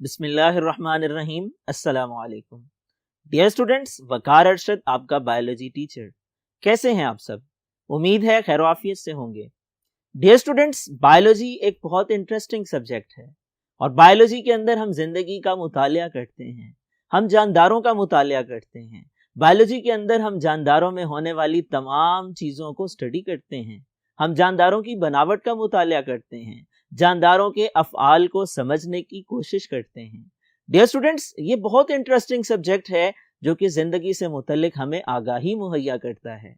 बिस्मिल्लाहिर्रहमानिर्रहीम। अस्सलामु अलैकुम। डियर स्टूडेंट्स, वकार अरशद आपका बायोलॉजी टीचर। कैसे हैं आप सब? उम्मीद है खैर आफियत से होंगे। डियर स्टूडेंट्स, बायोलॉजी एक बहुत इंटरेस्टिंग सब्जेक्ट है और बायोलॉजी के अंदर हम जिंदगी का मुतालिया करते हैं, हम जानदारों का मुतालिया करते हैं। बायोलॉजी के अंदर हम जानदारों में होने वाली तमाम चीज़ों को स्टडी करते हैं, हम जानदारों की बनावट का मुतालिया करते हैं, जानदारों के अफ़आल को समझने की कोशिश करते हैं। डियर स्टूडेंट्स, ये बहुत इंटरेस्टिंग सब्जेक्ट है जो कि ज़िंदगी से मुतल्लिक हमें आगाही मुहैया करता है।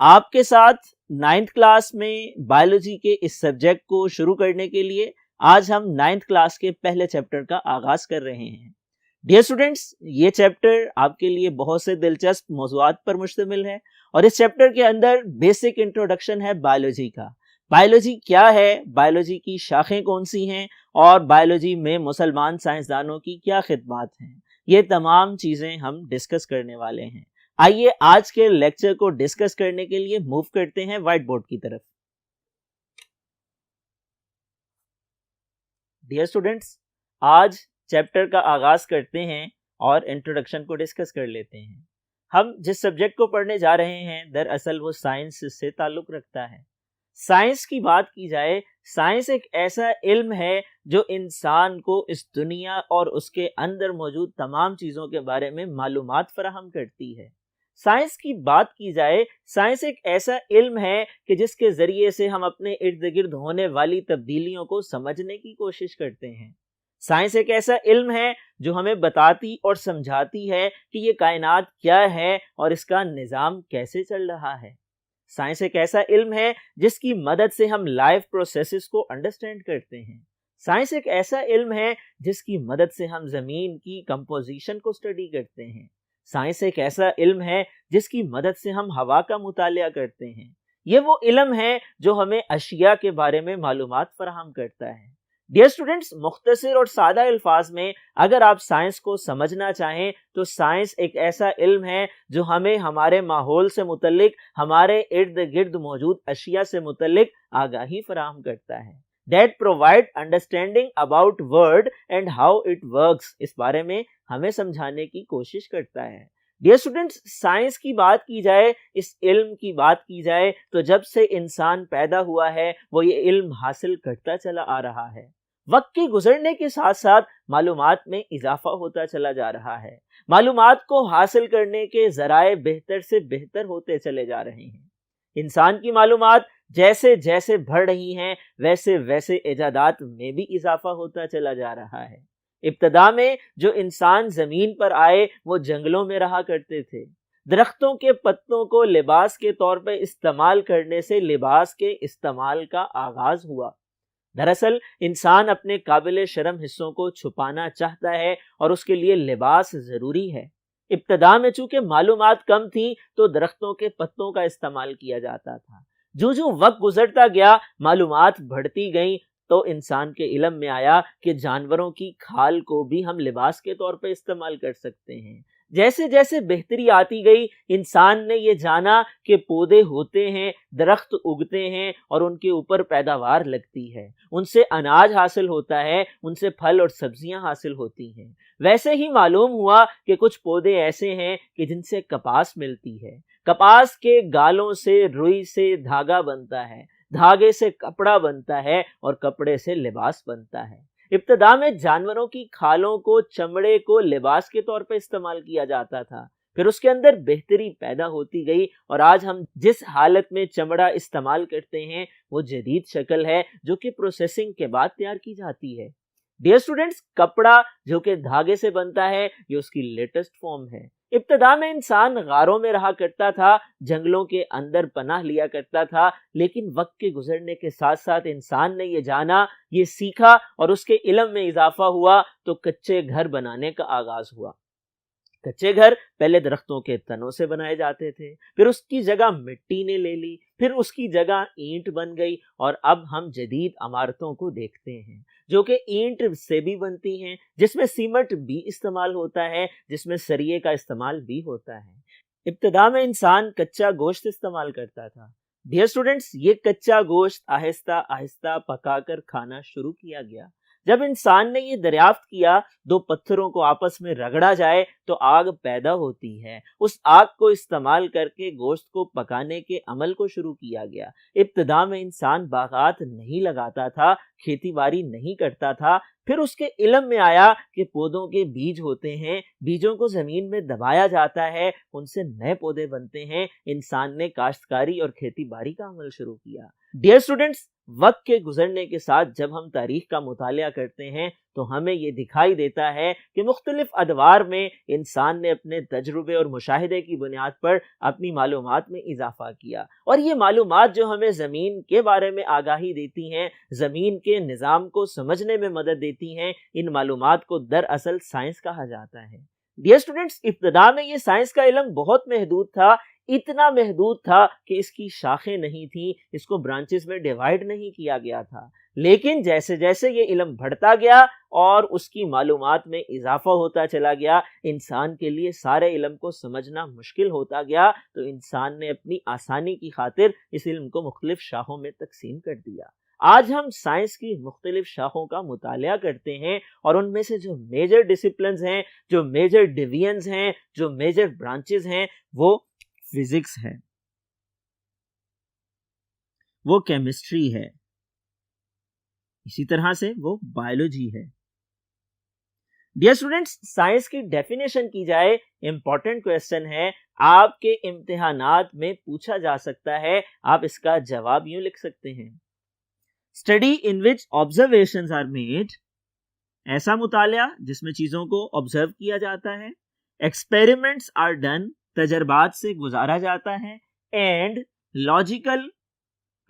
आपके साथ 9th क्लास में बायोलॉजी के इस सब्जेक्ट को शुरू करने के लिए आज हम 9th क्लास के पहले चैप्टर का आगाज कर रहे हैं। डियर स्टूडेंट्स, ये चैप्टर आपके लिए बहुत से दिलचस्प मौज़ूआत पर मुश्तमिल है और इस चैप्टर के अंदर बेसिक इंट्रोडक्शन है बायोलॉजी का। बायोलॉजी क्या है, बायोलॉजी की शाखें कौन सी हैं और बायोलॉजी में मुसलमान साइंसदानों की क्या खिदमात हैं, ये तमाम चीज़ें हम डिस्कस करने वाले हैं। आइए आज के लेक्चर को डिस्कस करने के लिए मूव करते हैं व्हाइट बोर्ड की तरफ। डियर स्टूडेंट्स, आज चैप्टर का आगाज करते हैं और इंट्रोडक्शन को डिस्कस कर लेते हैं। हम जिस सब्जेक्ट को पढ़ने जा रहे हैं दरअसल वो साइंस से ताल्लुक रखता है। साइंस की बात की जाए, साइंस एक ऐसा इल्म है जो इंसान को इस दुनिया और उसके अंदर मौजूद तमाम चीज़ों के बारे में मालूमात फराहम करती है। साइंस की बात की जाए, साइंस एक ऐसा इल्म है कि जिसके ज़रिए से हम अपने इर्द गिर्द होने वाली तब्दीलियों को समझने की कोशिश करते हैं। साइंस एक ऐसा इल्म है जो हमें बताती और समझाती है कि ये कायनात क्या है और इसका निज़ाम कैसे चल रहा है। साइंस एक ऐसा इल्म है जिसकी मदद से हम लाइफ प्रोसेसेस को अंडरस्टैंड करते हैं। साइंस एक ऐसा इल्म है जिसकी मदद से हम ज़मीन की कंपोजिशन को स्टडी करते हैं। साइंस एक ऐसा इल्म है जिसकी मदद से हम हवा का मुतालिया करते हैं। ये वो इल्म है जो हमें अशिया के बारे में मालूमात फराहम करता है। डियर स्टूडेंट्स, मुख्तसर और सादा अल्फाज में अगर आप साइंस को समझना चाहें तो साइंस एक ऐसा इल्म है जो हमें हमारे माहौल से मुतल्लिक, हमारे इर्द गिर्द मौजूद अशिया से मुतल्लिक आगाही फराहम करता है। That provide understanding about world and how it works, इस बारे में हमें समझाने की कोशिश करता है। डियर स्टूडेंट्स, साइंस की बात की जाए, इस इल्म की बात की जाए तो जब से इंसान पैदा हुआ है वो ये इल्म हासिल करता चला आ रहा है। वक्त के गुजरने के साथ साथ मालूमात में इजाफा होता चला जा रहा है। मालूमात को हासिल करने के जराए बेहतर से बेहतर होते चले जा रहे हैं। इंसान की मालूमात जैसे जैसे बढ़ रही हैं वैसे वैसे इजादात में भी इजाफा होता चला जा रहा है। इब्तदा में जो इंसान जमीन पर आए वो जंगलों में रहा करते थे। दरख्तों के पत्तों को लिबास के तौर पर इस्तेमाल करने से लिबास के इस्तेमाल का आगाज हुआ। दरअसल इंसान अपने काबिल शर्म हिस्सों को छुपाना चाहता है और उसके लिए लिबास जरूरी है। इब्तदा में चूंकि मालूमात कम थी तो दरख्तों के पत्तों का इस्तेमाल किया जाता था। जो जो वक्त गुजरता गया, मालूमात बढ़ती गई तो इंसान के इल्म में आया कि जानवरों की खाल को भी हम लिबास के तौर पर इस्तेमाल कर सकते हैं। जैसे जैसे बेहतरी आती गई, इंसान ने ये जाना कि पौधे होते हैं, दरख्त उगते हैं और उनके ऊपर पैदावार लगती है, उनसे अनाज हासिल होता है, उनसे फल और सब्जियां हासिल होती हैं। वैसे ही मालूम हुआ कि कुछ पौधे ऐसे हैं कि जिनसे कपास मिलती है। कपास के गालों से, रुई से धागा बनता है, धागे से कपड़ा बनता है और कपड़े से लिबास बनता है। इब्तदा में जानवरों की खालों को, चमड़े को लिबास के तौर पर इस्तेमाल किया जाता था। फिर उसके अंदर बेहतरी पैदा होती गई और आज हम जिस हालत में चमड़ा इस्तेमाल करते हैं वो जदीद शक्ल है जो कि प्रोसेसिंग के बाद तैयार की जाती है। डियर स्टूडेंट्स, कपड़ा जो कि धागे से बनता है ये उसकी लेटेस्ट फॉर्म है। इब्तदा में इंसान गारों में रहा करता था, जंगलों के अंदर पनाह लिया करता था, लेकिन वक्त के गुजरने के साथ साथ इंसान ने ये जाना, ये सीखा और उसके इल्म में इजाफा हुआ तो कच्चे घर बनाने का आगाज हुआ। कच्चे घर पहले दरख्तों के तनों से बनाए जाते थे, फिर उसकी जगह मिट्टी ने ले ली, फिर उसकी जगह ईंट बन गई और अब हम जदीद इमारतों को देखते हैं जो कि ईंट से भी बनती हैं, जिसमें सीमेंट भी इस्तेमाल होता है, जिसमें सरिये का इस्तेमाल भी होता है। इब्तिदा में इंसान कच्चा गोश्त इस्तेमाल करता था। डियर स्टूडेंट्स, ये कच्चा गोश्त आहिस्ता आहिस्ता पकाकर खाना शुरू किया गया। जब इंसान ने ये दरियाफ्त किया दो पत्थरों को आपस में रगड़ा जाए तो आग पैदा होती है। उस आग को इस्तेमाल करके गोश्त को पकाने के अमल को शुरू किया गया। इब्तिदा में इंसान बागात नहीं लगाता था, खेती बाड़ी नहीं करता था। फिर उसके इल्म में आया कि पौधों के बीज होते हैं, बीजों को जमीन में दबाया जाता है, उनसे नए पौधे बनते हैं। इंसान ने काश्तकारी और खेती बाड़ी का अमल शुरू किया। डियर स्टूडेंट्स, वक्त के गुजरने के साथ जब हम तारीख का मुतालिया करते हैं तो हमें ये दिखाई देता है कि मुख्तलिफ अदवार में इंसान ने अपने तजुर्बे और मुशाहिदे की बुनियाद पर अपनी मालूमात में इजाफा किया, और ये मालूमात जो हमें ज़मीन के बारे में आगाही देती हैं, ज़मीन के निज़ाम को समझने में मदद देती हैं, इन मालूमात को दरअसल साइंस कहा जाता है। डियर स्टूडेंट्स, इब्तिदा में ये साइंस का इल्म बहुत महदूद था, इतना महदूद था कि इसकी शाखें नहीं थी, इसको ब्रांचेस में डिवाइड नहीं किया गया था। लेकिन जैसे जैसे ये इल्म बढ़ता गया और उसकी मालूमात में इजाफा होता चला गया, इंसान के लिए सारे इल्म को समझना मुश्किल होता गया, तो इंसान ने अपनी आसानी की खातिर इस इल्म को मुख्तलिफ शाखों में तकसीम कर दिया। आज हम साइंस की मुख्तलिफ शाखों का मुतालिया करते हैं और उनमें से जो मेजर डिसिप्लिन्स हैं, जो मेजर डिवीजन्स हैं, जो मेजर ब्रांचेस हैं, वो फिजिक्स है, वो केमिस्ट्री है, इसी तरह से वो बायोलॉजी है। डियर स्टूडेंट्स, साइंस की डेफिनेशन की जाए, इंपॉर्टेंट क्वेश्चन है, आपके इम्तिहानात में पूछा जा सकता है, आप इसका जवाब यूं लिख सकते हैं, study in which observations are made, ऐसा मुतालिया जिसमें चीजों को ऑब्जर्व किया जाता है, एक्सपेरिमेंट्स आर डन, तजर्बात से गुजारा जाता है, and logical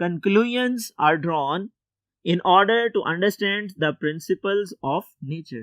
conclusions are drawn in order to understand the principles of nature.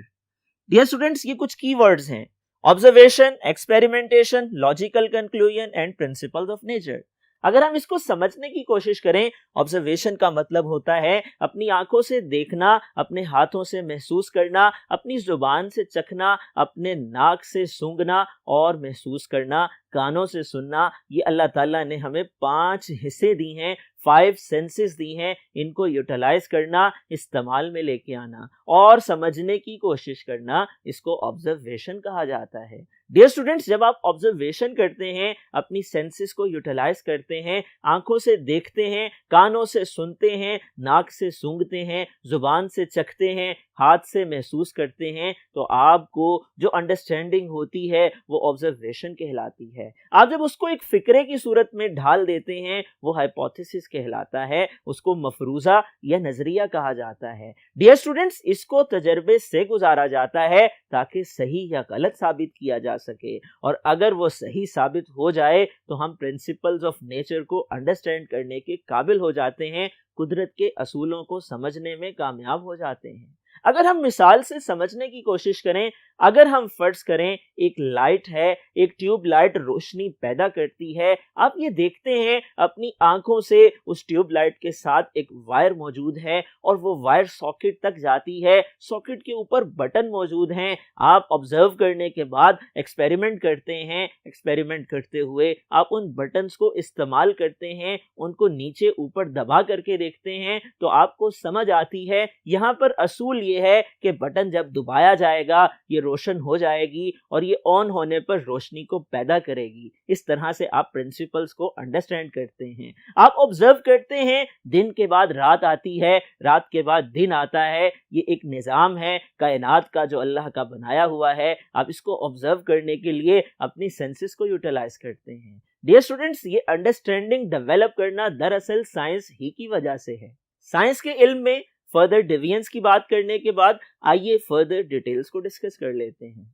Dear students, ये कुछ keywords हैं, observation, experimentation, logical conclusion and principles of nature. अगर हम इसको समझने की कोशिश करें, ऑब्जर्वेशन का मतलब होता है अपनी आंखों से देखना, अपने हाथों से महसूस करना, अपनी जुबान से चखना, अपने नाक से सूंघना और महसूस करना, कानों से सुनना। ये अल्लाह ताला ने हमें 5 हिस्से दी हैं, 5 सेंसेस दी हैं, इनको यूटिलाइज करना, इस्तेमाल में लेके आना और समझने की कोशिश करना, इसको ऑब्जर्वेशन कहा जाता है। डियर स्टूडेंट्स, जब आप ऑब्जर्वेशन करते हैं, अपनी सेंसेस को यूटिलाइज करते हैं, आंखों से देखते हैं, कानों से सुनते हैं, नाक से सूंघते हैं, जुबान से चखते हैं, हाथ से महसूस करते हैं, तो आपको जो अंडरस्टैंडिंग होती है वो ऑब्जर्वेशन कहलाती है। आप जब उसको एक फिक्रे की सूरत में ढाल देते हैं, वो हाइपोथेसिस कहलाता है, उसको मफरूजा या नजरिया कहा जाता है। डियर स्टूडेंट्स, इसको तजर्बे से गुजारा जाता है ताकि सही या गलत साबित किया जा सके, और अगर वो सही साबित हो जाए तो हम प्रिंसिपल्स ऑफ नेचर को अंडरस्टैंड करने के काबिल हो जाते हैं, कुदरत के असूलों को समझने में कामयाब हो जाते हैं। अगर हम मिसाल से समझने की कोशिश करें, अगर हम फर्ज करें एक लाइट है, एक ट्यूब लाइट रोशनी पैदा करती है, आप ये देखते हैं अपनी आंखों से उस ट्यूब लाइट के साथ एक वायर मौजूद है और वो वायर सॉकेट तक जाती है, सॉकेट के ऊपर बटन मौजूद हैं। आप ऑब्जर्व करने के बाद एक्सपेरिमेंट करते हैं, एक्सपेरिमेंट करते हुए आप उन बटन्स को इस्तेमाल करते हैं, उनको नीचे ऊपर दबा करके देखते हैं, तो आपको समझ आती है यहाँ पर असूल ये है कि बटन जब दबाया जाएगा ये रोशन हो जाएगी और ये ऑन होने पर रोशनी को पैदा करेगी। इस तरह से आप प्रिंसिपल्स को अंडरस्टैंड करते हैं। आप ऑब्जर्व करते हैं, दिन के बाद रात आती है, रात के बाद दिन आता है, ये एक निज़ाम है कायनात का जो अल्लाह का बनाया हुआ है। आप इसको ऑब्जर्व करने के लिए अपनी सेंसेस को यूटिलाइज करते हैं। डियर स्टूडेंट्स, ये अंडरस्टैंडिंग डेवलप करना दरअसल साइंस ही की वजह से है। साइंस के इल्म में फर्दर डिवीजन्स की बात करने के बाद आइए फर्दर डिटेल्स को डिस्कस कर लेते हैं।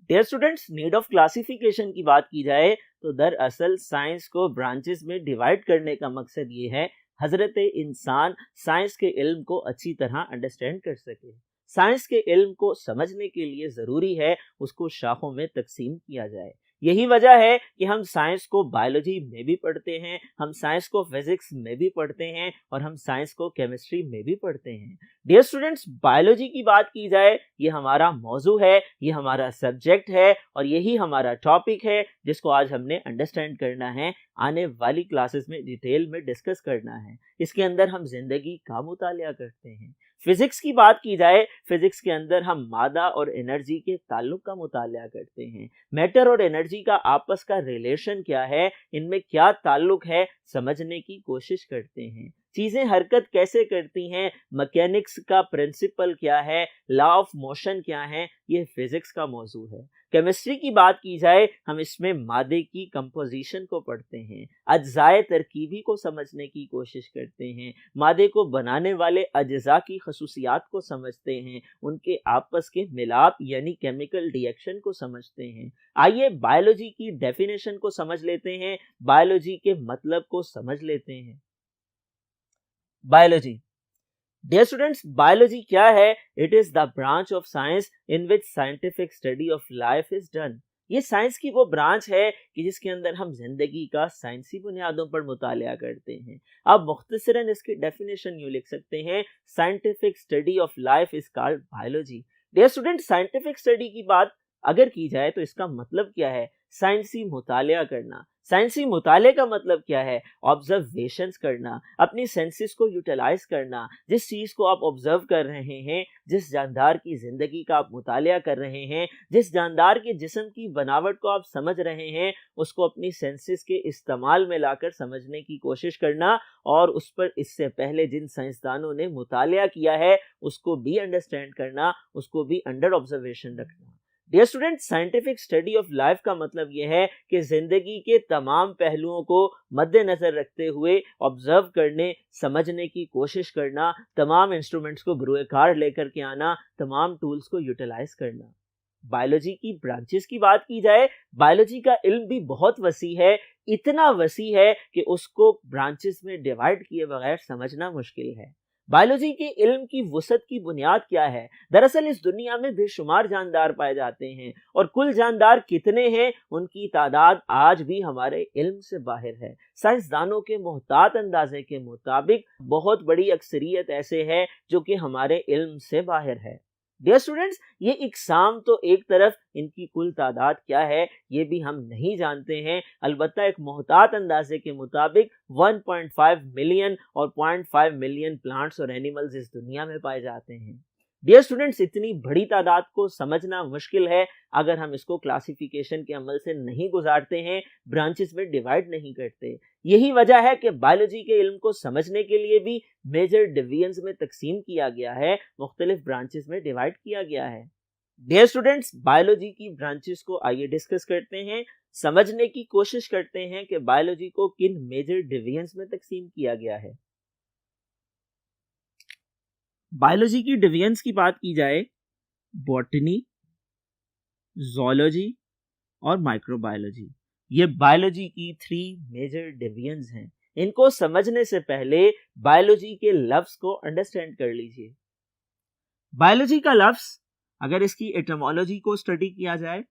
Dear students, need of classification की बात की जाए तो दरअसल साइंस को ब्रांचेस में डिवाइड करने का मकसद ये है हजरत इंसान साइंस के इल्म को अच्छी तरह अंडरस्टैंड कर सके। साइंस के इल्म को समझने के लिए जरूरी है उसको शाखों में तकसीम किया जाए। यही वजह है कि हम साइंस को बायोलॉजी में भी पढ़ते हैं, हम साइंस को फिजिक्स में भी पढ़ते हैं और हम साइंस को केमिस्ट्री में भी पढ़ते हैं। डियर स्टूडेंट्स, बायोलॉजी की बात की जाए, ये हमारा मौजू है, ये हमारा सब्जेक्ट है और यही हमारा टॉपिक है जिसको आज हमने अंडरस्टैंड करना है, आने वाली क्लासेस में डिटेल में डिस्कस करना है। इसके अंदर हम जिंदगी का मुतालिया करते हैं। फिजिक्स की बात की जाए, फिजिक्स के अंदर हम मादा और एनर्जी के ताल्लुक का मुतालिया करते हैं। मैटर और एनर्जी का आपस का रिलेशन क्या है, इनमें क्या ताल्लुक है, समझने की कोशिश करते हैं। चीजें हरकत कैसे करती हैं, मैकेनिक्स का प्रिंसिपल क्या है, लॉ ऑफ मोशन क्या है, ये फिजिक्स का मौजू है। केमिस्ट्री की बात की जाए, हम इसमें मादे की कंपोजिशन को पढ़ते हैं, अज्जाए तरकीबी को समझने की कोशिश करते हैं, मादे को बनाने वाले अज्जा की खसूसियात को समझते हैं, उनके आपस के मिलाप यानी केमिकल रिएक्शन को समझते हैं। आइए बायोलॉजी की डेफिनेशन को समझ लेते हैं, बायोलॉजी के मतलब को समझ लेते हैं। बायोलॉजी, डियर स्टूडेंट्स, बायोलॉजी क्या है? It is the branch of science in which scientific study of life is done. ये साइंस की वो ब्रांच है कि जिसके अंदर हम जिंदगी का साइंसी बुनियादों पर मुतालिया करते हैं। आप मुख्तसरन इसकी डेफिनेशन यूं लिख सकते हैं, scientific study of life is called biology. Dear students, scientific study की बात अगर की जाए तो इसका मतलब क्या है? साइंसी मुतालिया करना। साइंसी मुताले का मतलब क्या है? ऑब्जर्वेशंस करना, अपनी सेंसेस को यूटिलाइज करना। जिस चीज को आप ऑब्जर्व कर रहे हैं, जिस जानदार की जिंदगी का आप मुतालिया कर रहे हैं, जिस जानदार के जिस्म की बनावट को आप समझ रहे हैं, उसको अपनी सेंसेस के इस्तेमाल में लाकर समझने की कोशिश करना और उस पर इससे पहले जिन साइंसदानों ने मुतालिया किया है उसको भी अंडरस्टैंड करना, उसको भी अंडर ऑब्जर्वेशन रखना। Dear student, scientific study of life का मतलब यह है कि जिंदगी के तमाम पहलुओं को मद्देनजर रखते हुए ऑब्जर्व करने, समझने की कोशिश करना, तमाम इंस्ट्रूमेंट्स को गुरुए कार लेकर के आना, तमाम टूल्स को यूटिलाइज करना। बायोलॉजी की ब्रांचेस की बात की जाए, बायोलॉजी का इल्म भी बहुत वसी है, इतना वसी है कि उसको ब्रांचेस में डिवाइड किए बगैर समझना मुश्किल है। बायोलॉजी के इल्म की वसअत की बुनियाद क्या है? दरअसल इस दुनिया में बेशुमार जानदार पाए जाते हैं और कुल जानदार कितने हैं उनकी तादाद आज भी हमारे इल्म से बाहर है। साइंसदानों के मोहतात अंदाजे के मुताबिक बहुत बड़ी अक्सरियत ऐसे है जो कि हमारे इल्म से बाहर है। डियर स्टूडेंट्स, ये इकसाम तो एक तरफ, इनकी कुल तादाद क्या है ये भी हम नहीं जानते हैं। अलबत्ता एक मोहतात अंदाजे के मुताबिक 1.5 मिलियन और 0.5 मिलियन प्लांट्स और एनिमल्स इस दुनिया में पाए जाते हैं। डियर स्टूडेंट्स, इतनी बड़ी तादाद को समझना मुश्किल है अगर हम इसको क्लासिफिकेशन के अमल से नहीं गुजारते हैं, ब्रांचेस में डिवाइड नहीं करते। यही वजह है कि बायोलॉजी के इल्म को समझने के लिए भी मेजर डिवीजन्स में तकसीम किया गया है, मुख्तलिफ ब्रांचेस में डिवाइड किया गया है। डियर स्टूडेंट्स, बायोलॉजी की ब्रांचेस को आइए डिस्कस करते हैं, समझने की कोशिश करते हैं कि बायोलॉजी को किन मेजर डिवीजन्स में तकसीम किया गया है। बायोलॉजी की डिवीजन्स की बात की जाए, बॉटनी, ज़ूलॉजी और माइक्रोबायोलॉजी, ये बायोलॉजी की 3 मेजर डिवीजन्स हैं। इनको समझने से पहले बायोलॉजी के लफ्ज को अंडरस्टैंड कर लीजिए। बायोलॉजी का लफ्ज अगर इसकी एटमोलॉजी को स्टडी किया जाए,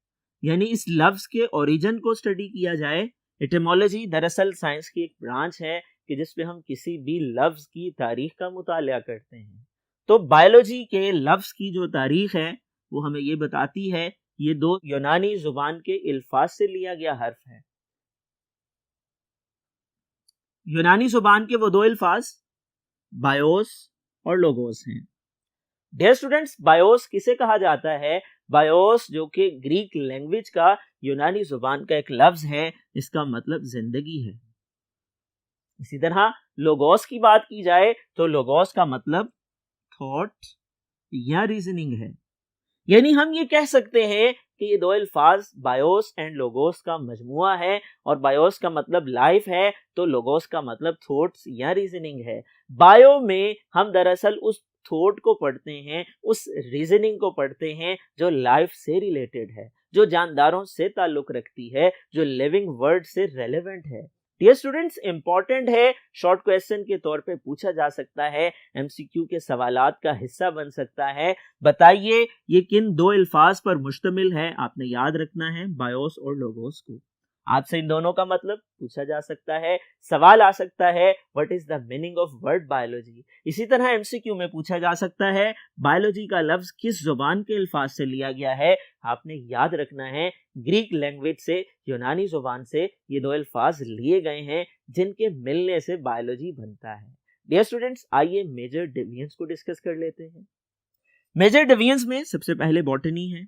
यानी इस लफ्ज के ओरिजिन को स्टडी किया जाए, एटमोलॉजी दरअसल साइंस की एक ब्रांच है कि जिसमें हम किसी भी लफ्ज की तारीख का मुतालिया करते हैं। तो बायोलॉजी के लफ्ज की जो तारीख है वो हमें ये बताती है, ये 2 यूनानी जुबान के अल्फाज से लिया गया हर्फ है। यूनानी जुबान के वो 2 अल्फाज बायोस और लोगोस हैं। डियर स्टूडेंट्स, बायोस किसे कहा जाता है? बायोस जो कि ग्रीक लैंग्वेज का यूनानी जुबान का एक लफ्ज है, इसका मतलब जिंदगी है। इसी तरह लोगोस की बात की जाए तो लोगोस का मतलब थॉट या रीजनिंग है। यानी हम ये कह सकते हैं कि ये 2 अल्फाज बायोस एंड लोगोस का मजमुआ है और बायोस का मतलब लाइफ है तो लोगोस का मतलब थॉट्स या रीजनिंग है। बायो में हम दरअसल उस थॉट को पढ़ते हैं, उस रीजनिंग को पढ़ते हैं जो लाइफ से रिलेटेड है, जो जानदारों से ताल्लुक रखती है, जो लिविंग वर्ड से रेलेवेंट है। डियर स्टूडेंट्स, इंपॉर्टेंट है, शॉर्ट क्वेश्चन के तौर पे पूछा जा सकता है, एमसीक्यू के सवालात का हिस्सा बन सकता है। बताइए ये किन दो अल्फाज पर मुश्तमिल है? आपने याद रखना है बायोस और लोगोस को। आपसे इन दोनों का मतलब पूछा जा सकता है। सवाल आ सकता है what is the meaning of word biology. इसी तरह एमसीक्यू में पूछा जा सकता है बायोलॉजी का लफ्ज किस जुबान के अल्फाज से लिया गया है। आपने याद रखना है ग्रीक लैंग्वेज से, यूनानी जुबान से ये दो अल्फाज लिए गए हैं जिनके मिलने से बायोलॉजी बनता है। डियर स्टूडेंट्स, आइए मेजर डिवीजन्स को डिस्कस कर लेते हैं। मेजर डिवीजन्स में सबसे पहले बॉटनी है।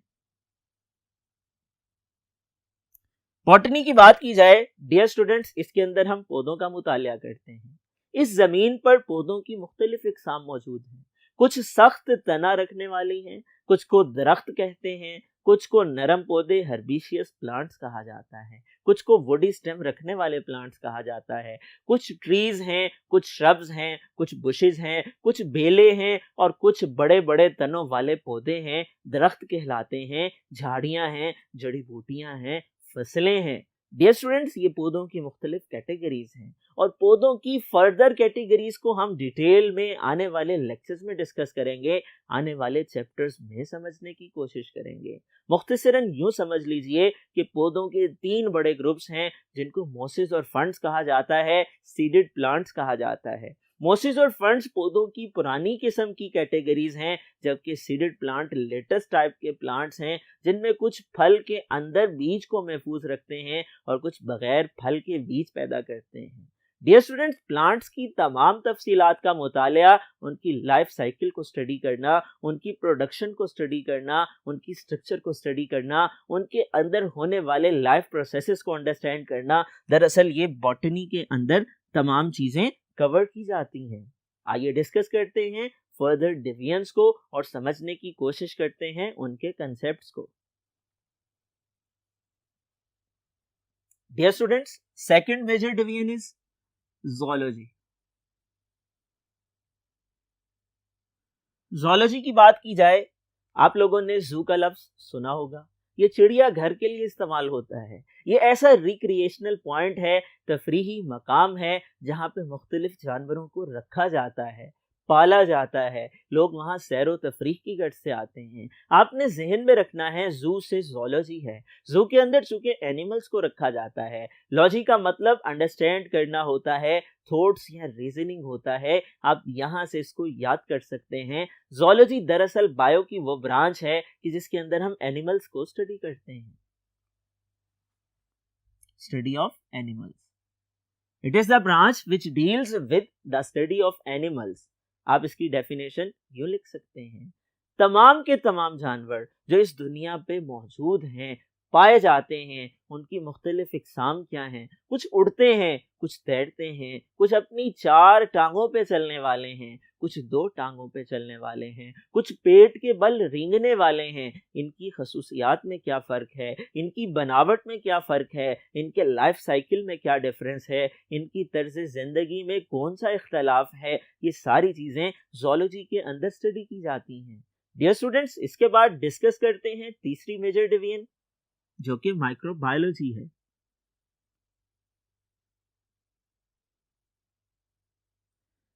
बॉटनी की बात की जाए डियर स्टूडेंट्स, इसके अंदर हम पौधों का मुतालिया करते हैं। इस जमीन पर पौधों की मुख्तलिफ इकसाम मौजूद हैं। कुछ सख्त तना रखने वाली हैं, कुछ को दरख्त कहते हैं, कुछ को नरम पौधे हर्बिशियस प्लांट्स कहा जाता है, कुछ को वुडी स्टेम रखने वाले प्लांट्स कहा जाता है, कुछ ट्रीज हैं, कुछ श्रब्स हैं, कुछ बुशेस हैं, कुछ बेले हैं और कुछ बड़े बड़े तनों वाले पौधे हैं, दरख्त कहलाते हैं, झाड़ियां हैं, जड़ी बूटियां हैं, फसलें हैं। डियर स्टूडेंट्स, ये पौधों की मुख्तलिफ कैटेगरीज हैं और पौधों की फर्दर कैटेगरीज को हम डिटेल में आने वाले लेक्चर्स में डिस्कस करेंगे, आने वाले चैप्टर्स में समझने की कोशिश करेंगे। मुख्तसरन यूं समझ लीजिए कि पौधों के 3 बड़े ग्रुप्स हैं जिनको मोसेस और फंड्स कहा जाता है, सीडेड प्लांट्स कहा जाता है। मोसेस और फंड्स पौधों की पुरानी किस्म की कैटेगरीज हैं, जबकि सीडेड प्लांट लेटेस्ट टाइप के प्लांट्स हैं जिनमें कुछ फल के अंदर बीज को महफूज रखते हैं और कुछ बगैर फल के बीज पैदा करते हैं। डियर स्टूडेंट्स, प्लांट्स की तमाम तफसीलात का मुतालिया, उनकी लाइफ साइकिल को स्टडी करना, उनकी प्रोडक्शन को स्टडी करना, उनकी स्ट्रक्चर को स्टडी करना, उनके अंदर होने वाले लाइफ प्रोसेसेस को अंडरस्टैंड करना, दरअसल ये बॉटनी के अंदर तमाम चीजें कवर की जाती हैं। आइए डिस्कस करते हैं फर्दर डिवीजन्स को और समझने की कोशिश करते हैं उनके कंसेप्ट्स को। Dear students, second major division is zoology. Zoology की बात की जाए, आप लोगों ने जू का लफ्ज सुना होगा। ये चिड़िया घर के लिए इस्तेमाल होता है। ये ऐसा रिक्रिएशनल पॉइंट है, तफरीही मकाम है जहाँ पे मुख्तलिफ जानवरों को रखा जाता है, पाला जाता है। लोग वहाँ सैरो तफरीह की गर्ज से आते हैं। आपने जहन में रखना है जू से ज़ूलॉजी है। जू के अंदर चूंकि एनिमल्स को रखा जाता है, लॉजी का मतलब अंडरस्टैंड करना होता है, थॉट्स या रीजनिंग होता है। आप यहाँ से इसको याद कर सकते हैं। ज़ूलॉजी दरअसल बायो की वो ब्रांच है कि जिसके अंदर हम एनिमल्स को स्टडी करते हैं। Study of animals, it is the branch which deals with the study of animals. आप इसकी डेफिनेशन यूं लिख सकते हैं, तमाम के तमाम जानवर जो इस दुनिया पे मौजूद हैं, पाए जाते हैं, उनकी मुख्तलिफ इकसाम क्या हैं। कुछ उड़ते हैं, कुछ तैरते हैं, कुछ अपनी 4 टांगों पे चलने वाले हैं, कुछ 2 टांगों पे चलने वाले हैं, कुछ पेट के बल रेंगने वाले हैं। इनकी खसूसियात में क्या फ़र्क है, इनकी बनावट में क्या फ़र्क है, इनके लाइफ साइकिल में क्या डिफरेंस है, इनकी तर्ज ज़िंदगी में कौन सा इख्तलाफ है, ये सारी चीज़ें ज़ूलॉजी के अंदर स्टडी की जाती हैं। डियर स्टूडेंट्स, इसके बाद डिस्कस करते हैं तीसरी मेजर डिवीजन जो कि माइक्रोबायोलॉजी है।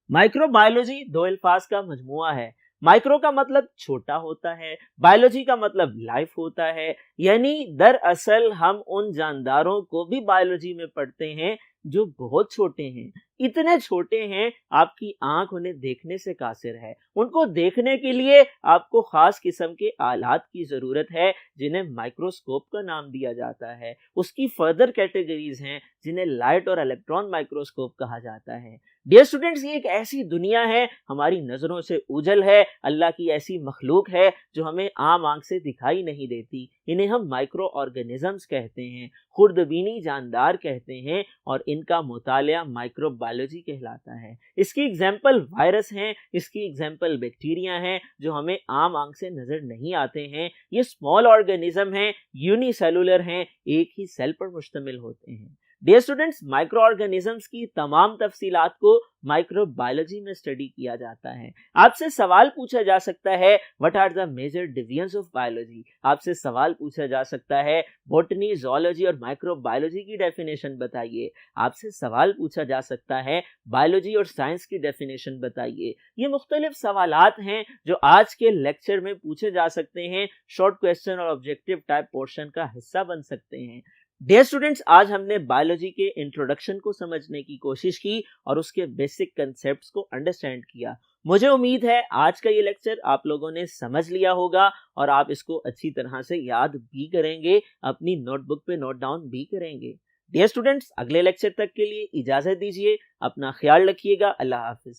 माइक्रोबायोलॉजी 2 अल्फाज का मजमुआ है। माइक्रो का मतलब छोटा होता है, बायोलॉजी का मतलब लाइफ होता है। यानी दरअसल हम उन जानदारों को भी बायोलॉजी में पढ़ते हैं जो बहुत छोटे हैं। इतने छोटे हैं आपकी आंख उन्हें देखने से कासिर है। उनको देखने के लिए आपको खास किस्म के आलात की जरूरत है जिन्हें माइक्रोस्कोप का नाम दिया जाता है। उसकी फर्दर कैटेगरीज हैं जिन्हें लाइट और इलेक्ट्रॉन माइक्रोस्कोप कहा जाता है। डियर स्टूडेंट्स, ये एक ऐसी दुनिया है हमारी नजरों से उजल है, अल्लाह की ऐसी मखलूक है जो हमें आम आंख से दिखाई नहीं देती। इन्हें हम माइक्रो ऑर्गेनिजम्स कहते हैं, खुर्दबीनी जानदार कहते हैं और इनका मुतालिया माइक्रोबायोलॉजी कहलाता है। इसकी एग्जाम्पल वायरस हैं, इसकी एग्जाम्पल बैक्टीरिया हैं जो हमें आम आंख से नजर नहीं आते हैं। ये स्मॉल ऑर्गेनिज्म हैं, यूनिसेलुलर हैं, एक ही सेल पर मुश्तमिल होते हैं। डियर स्टूडेंट्स, माइक्रो ऑर्गेनिजम्स की तमाम तफसीलात को माइक्रोबायोलॉजी में स्टडी किया जाता है। आपसे सवाल पूछा जा सकता है what are the major divisions of biology. आपसे सवाल पूछा जा सकता है बॉटनी, ज़ूलॉजी और माइक्रोबायोलॉजी की डेफिनेशन बताइए। आपसे सवाल पूछा जा सकता है बायोलॉजी और साइंस की डेफिनेशन बताइए। ये मुख्तलिफ सवालात हैं जो आज के लेक्चर में पूछे जा सकते हैं, शॉर्ट क्वेश्चन और ऑब्जेक्टिव टाइप पोर्शन का हिस्सा बन सकते हैं। डियर स्टूडेंट्स, आज हमने बायोलॉजी के इंट्रोडक्शन को समझने की कोशिश की और उसके बेसिक कंसेप्ट्स को अंडरस्टैंड किया। मुझे उम्मीद है आज का ये लेक्चर आप लोगों ने समझ लिया होगा और आप इसको अच्छी तरह से याद भी करेंगे, अपनी नोटबुक पे नोट डाउन भी करेंगे। डियर स्टूडेंट्स, अगले लेक्चर तक के लिए इजाजत दीजिए, अपना ख्याल रखिएगा। अल्लाह हाफिज।